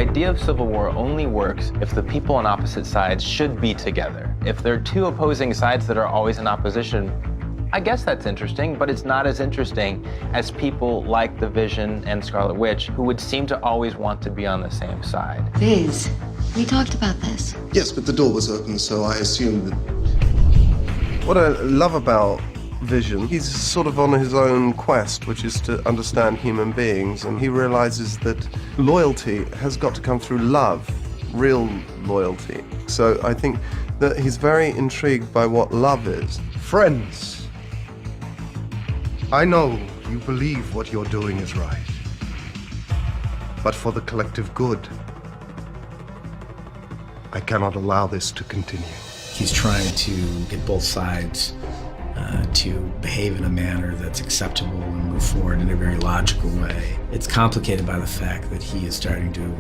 idea of civil war only works if the people on opposite sides should be together. If there are two opposing sides that are always in opposition, I guess that's interesting, but it's not as interesting as people like the Vision and Scarlet Witch, who would seem to always want to be on the same side. Viz, we talked about this. Yes, but the door was open, so I assumed that... What I love about Vision, he's sort of on his own quest, which is to understand human beings, and he realizes that loyalty has got to come through love, real loyalty. So I think that he's very intrigued by what love is. Friends, I know you believe what you're doing is right, but for the collective good, I cannot allow this to continue. He's trying to get both sides to behave in a manner that's acceptable and move forward in a very logical way. It's complicated by the fact that he is starting to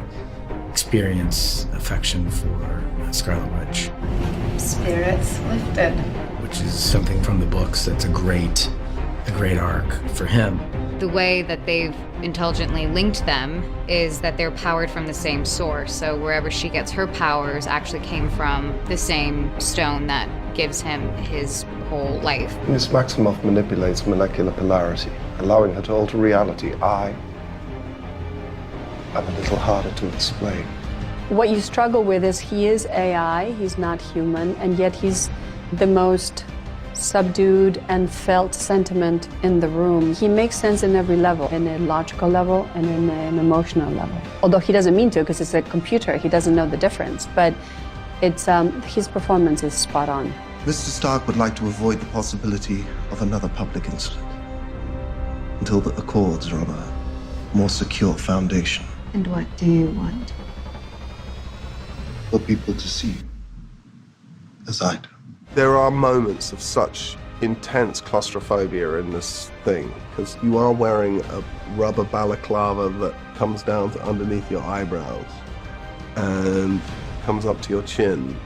experience affection for Scarlet Witch. Spirits lifted. Which is something from the books that's a great arc for him. The way that they've intelligently linked them is that they're powered from the same source. So wherever she gets her powers actually came from the same stone that gives him his whole life. Miss Maximoff manipulates molecular polarity, allowing her to alter reality. I'm a little harder to explain. What you struggle with is he is AI, he's not human, and yet he's the most subdued and felt sentiment in the room. He makes sense in every level, in a logical level and in an emotional level. Although he doesn't mean to, because it's a computer, he doesn't know the difference, but it's his performance is spot on. Mr. Stark would like to avoid the possibility of another public incident until the Accords are on a more secure foundation. And what do you want? For people to see you as I do. There are moments of such intense claustrophobia in this thing, because you are wearing a rubber balaclava that comes down to underneath your eyebrows and comes up to your chin,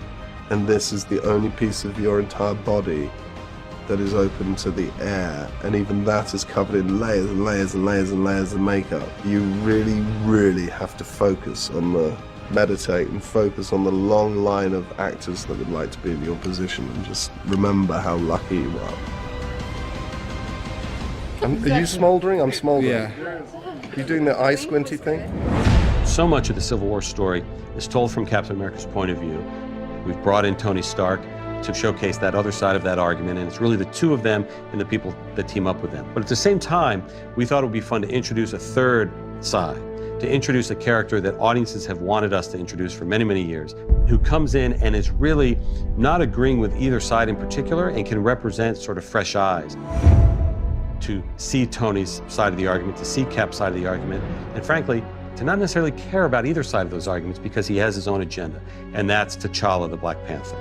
and this is the only piece of your entire body that is open to the air, and even that is covered in layers and layers and layers and layers of makeup. You really, really have to focus on meditate and focus on the long line of actors that would like to be in your position, and just remember how lucky you are. Are you smoldering? I'm smoldering. Yeah. You doing the eye squinty thing? So much of the Civil War story is told from Captain America's point of view. We've brought in Tony Stark to showcase that other side of that argument, and it's really the two of them and the people that team up with them. But at the same time, we thought it would be fun to introduce a third side, to introduce a character that audiences have wanted us to introduce for many, many years, who comes in and is really not agreeing with either side in particular and can represent sort of fresh eyes to see Tony's side of the argument, to see Cap's side of the argument, and frankly, to not necessarily care about either side of those arguments because he has his own agenda, and that's T'Challa, the Black Panther.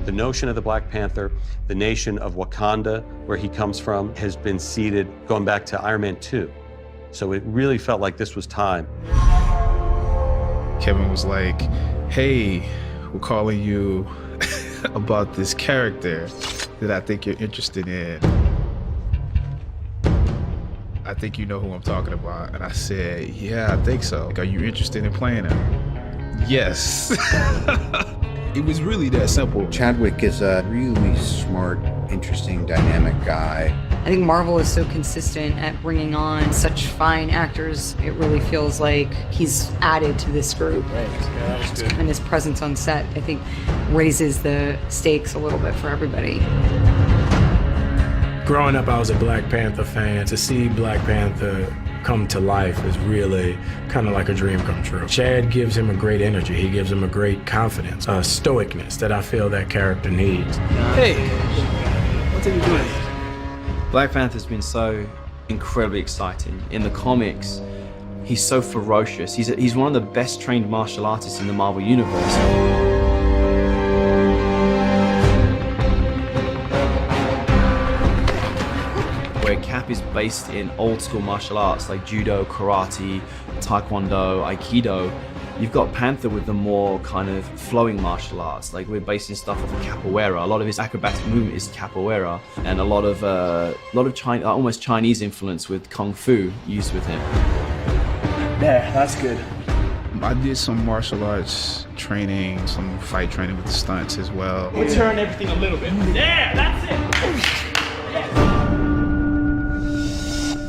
The notion of the Black Panther, the nation of Wakanda, where he comes from, has been seeded going back to Iron Man 2. So it really felt like this was time. Kevin was like, hey, we're calling you about this character that I think you're interested in. I think you know who I'm talking about. And I said, yeah, I think so. Like, are you interested in playing him? Yes. It was really that simple. Chadwick is a really smart, interesting, dynamic guy. I think Marvel is so consistent at bringing on such fine actors. It really feels like he's added to this group. Right. Yeah, that was good. And his presence on set, I think, raises the stakes a little bit for everybody. Growing up, I was a Black Panther fan. To see Black Panther come to life is really kind of like a dream come true. Chad gives him a great energy. He gives him a great confidence, a stoicness that I feel that character needs. Hey, what are you doing? Black Panther's been so incredibly exciting. In the comics, he's so ferocious. He's one of the best trained martial artists in the Marvel Universe. Where Cap is based in old school martial arts like judo, karate, taekwondo, aikido, You've got Panther with the more kind of flowing martial arts, like we're basing stuff off of capoeira. A lot of his acrobatic movement is capoeira, and a lot of almost Chinese influence with kung fu used with him. There, that's good. I did some martial arts training, some fight training with the stunts as well. We turn everything a little bit. Yeah, that's it.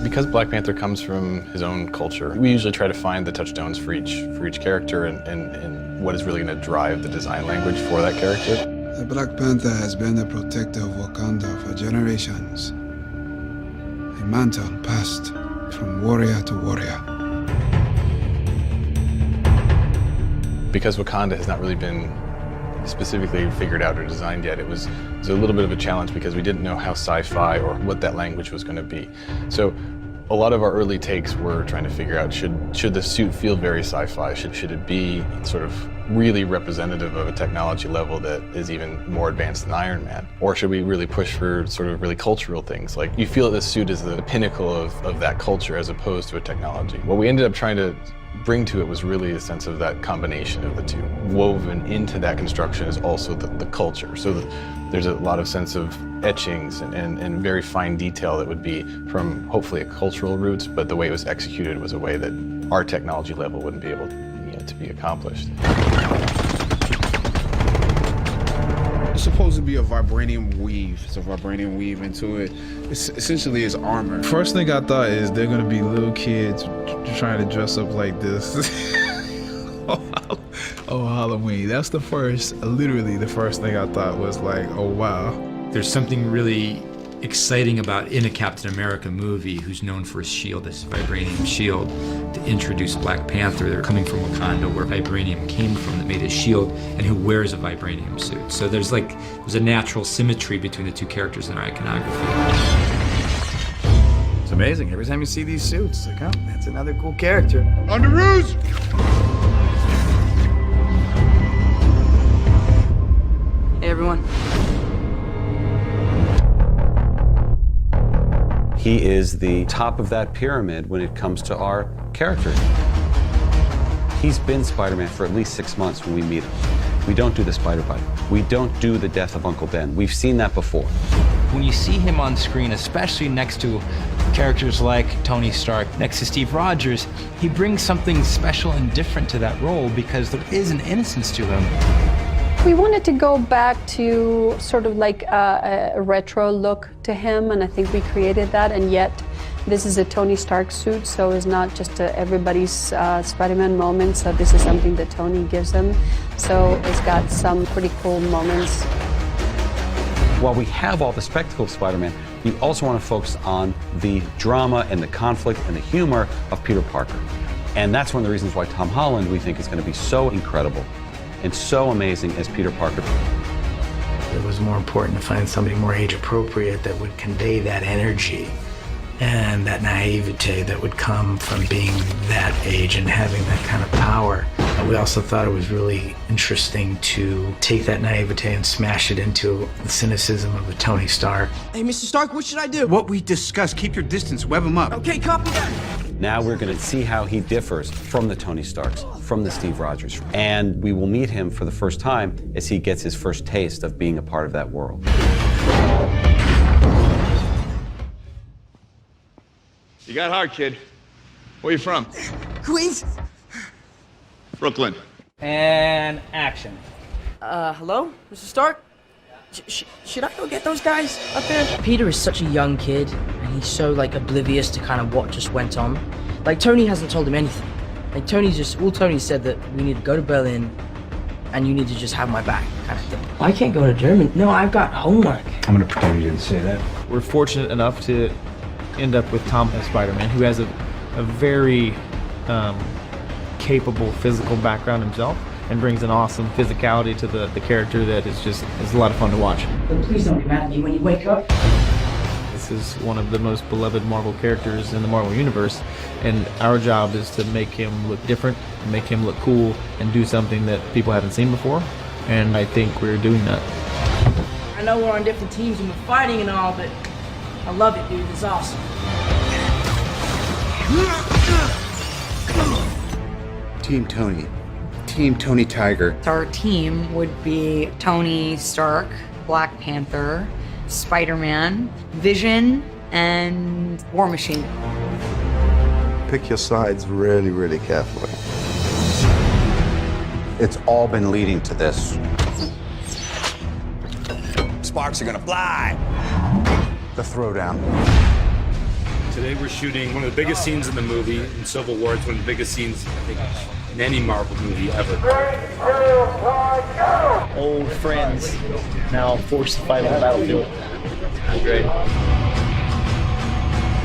Because Black Panther comes from his own culture, we usually try to find the touchstones for each character and what is really going to drive the design language for that character. The Black Panther has been the protector of Wakanda for generations. A mantle passed from warrior to warrior. Because Wakanda has not really been specifically figured out or designed yet, it was a little bit of a challenge because we didn't know how sci-fi or what that language was going to be. So a lot of our early takes were trying to figure out, should the suit feel very sci-fi? Should it be sort of really representative of a technology level that is even more advanced than Iron Man? Or should we really push for sort of really cultural things? Like, you feel that this suit is the pinnacle of that culture as opposed to a technology. What we ended up trying to bring to it was really a sense of that combination of the two. Woven into that construction is also the culture. So there's a lot of sense of etchings and very fine detail that would be from hopefully a cultural roots, but the way it was executed was a way that our technology level wouldn't be able to be accomplished. It's supposed to be a vibranium weave. It's a vibranium weave into it. It's essentially it's armor. First thing I thought is they're gonna be little kids trying to dress up like this. Oh, Halloween. That's literally the first thing I thought was like, oh wow. There's something really exciting about in a Captain America movie who's known for his shield, this vibranium shield, to introduce Black Panther. They're coming from Wakanda, where vibranium came from, that made his shield, and who wears a vibranium suit. So there's a natural symmetry between the two characters in our iconography. It's amazing. Every time you see these suits, it's like, oh, that's another cool character. Under Rouge! Hey, everyone. He is the top of that pyramid when it comes to our character. He's been Spider-Man for at least 6 months when we meet him. We don't do the spider bite. We don't do the death of Uncle Ben. We've seen that before. When you see him on screen, especially next to characters like Tony Stark, next to Steve Rogers, he brings something special and different to that role because there is an innocence to him. We wanted to go back to sort of like a retro look to him, and I think we created that, and yet this is a Tony Stark suit, so it's not just everybody's Spider-Man moment, so this is something that Tony gives him. So it's got some pretty cool moments. While we have all the spectacle of Spider-Man, we also want to focus on the drama and the conflict and the humor of Peter Parker. And that's one of the reasons why Tom Holland, we think, is going to be so incredible and so amazing as Peter Parker. It was more important to find somebody more age appropriate that would convey that energy and that naivete that would come from being that age and having that kind of power. We also thought it was really interesting to take that naivete and smash it into the cynicism of a Tony Stark. Hey, Mr. Stark, what should I do? What we discussed. Keep your distance. Web him up. Okay, copy that. Now we're going to see how he differs from the Tony Starks, from the Steve Rogers. And we will meet him for the first time as he gets his first taste of being a part of that world. You got hard, kid. Where you from? Queens. Brooklyn. And action. Hello? Mr. Stark? Should I go get those guys up there? Peter is such a young kid, and he's so, oblivious to kind of what just went on. Tony hasn't told him anything. Tony said that we need to go to Berlin, and you need to just have my back, kind of thing. I can't go to Germany. No, I've got homework. I'm gonna pretend you didn't say that. We're fortunate enough to end up with Tom as Spider-Man, who has a very capable physical background himself and brings an awesome physicality to the character that is a lot of fun to watch. But please don't be mad at me when you wake up. This is one of the most beloved Marvel characters in the Marvel Universe, and our job is to make him look different, make him look cool, and do something that people haven't seen before, and I think we're doing that. I know we're on different teams and we're fighting and all, but I love it, dude. It's awesome. Team Tony, Team Tony Tiger. Our team would be Tony Stark, Black Panther, Spider-Man, Vision, and War Machine. Pick your sides really, really carefully. It's all been leading to this. Sparks are gonna fly. The throwdown. Today we're shooting one of the biggest scenes in the movie. In Civil War, it's one of the biggest scenes, I think, in any Marvel movie ever. Old friends, now forced to fight on the battlefield. Great.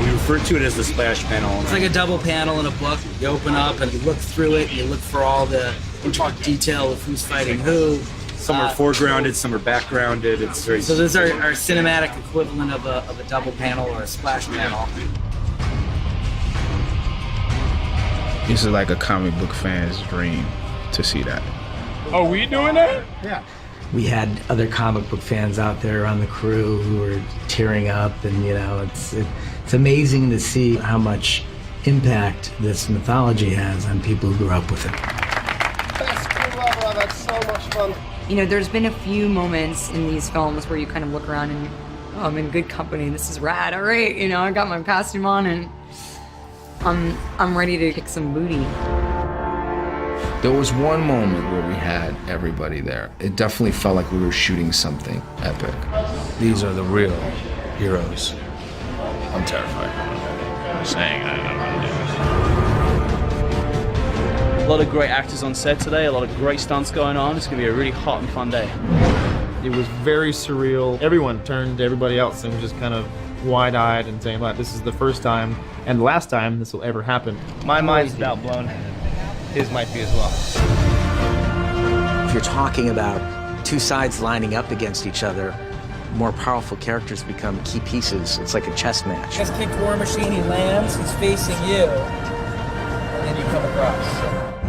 We refer to it as the splash panel. It's like a double panel in a book. You open up and you look through it and you look for all the intricate detail of who's fighting who. Some are foregrounded, some are backgrounded. It's very. So those are our cinematic equivalent of a double panel or a splash panel. This is like a comic book fan's dream to see that. Are we doing that? Yeah. We had other comic book fans out there on the crew who were tearing up, and it's amazing to see how much impact this mythology has on people who grew up with it. Best crew ever. I've had so much fun. You know, there's been a few moments in these films where you kind of look around and, oh, I'm in good company. This is rad. All right, you know, I got my costume on and I'm ready to kick some booty. There was one moment where we had everybody there. It definitely felt like we were shooting something epic. These are the real heroes. I'm terrified. I'm saying I don't want to do this. A lot of great actors on set today, a lot of great stunts going on. It's going to be a really hot and fun day. It was very surreal. Everyone turned to everybody else and was just kind of wide-eyed and saying, like, this is the first time and the last time this will ever happen. My mind's about blown. His might be as well. If you're talking about two sides lining up against each other, more powerful characters become key pieces. It's like a chess match. Just kicked War Machine, he lands, he's facing you, and then you come across.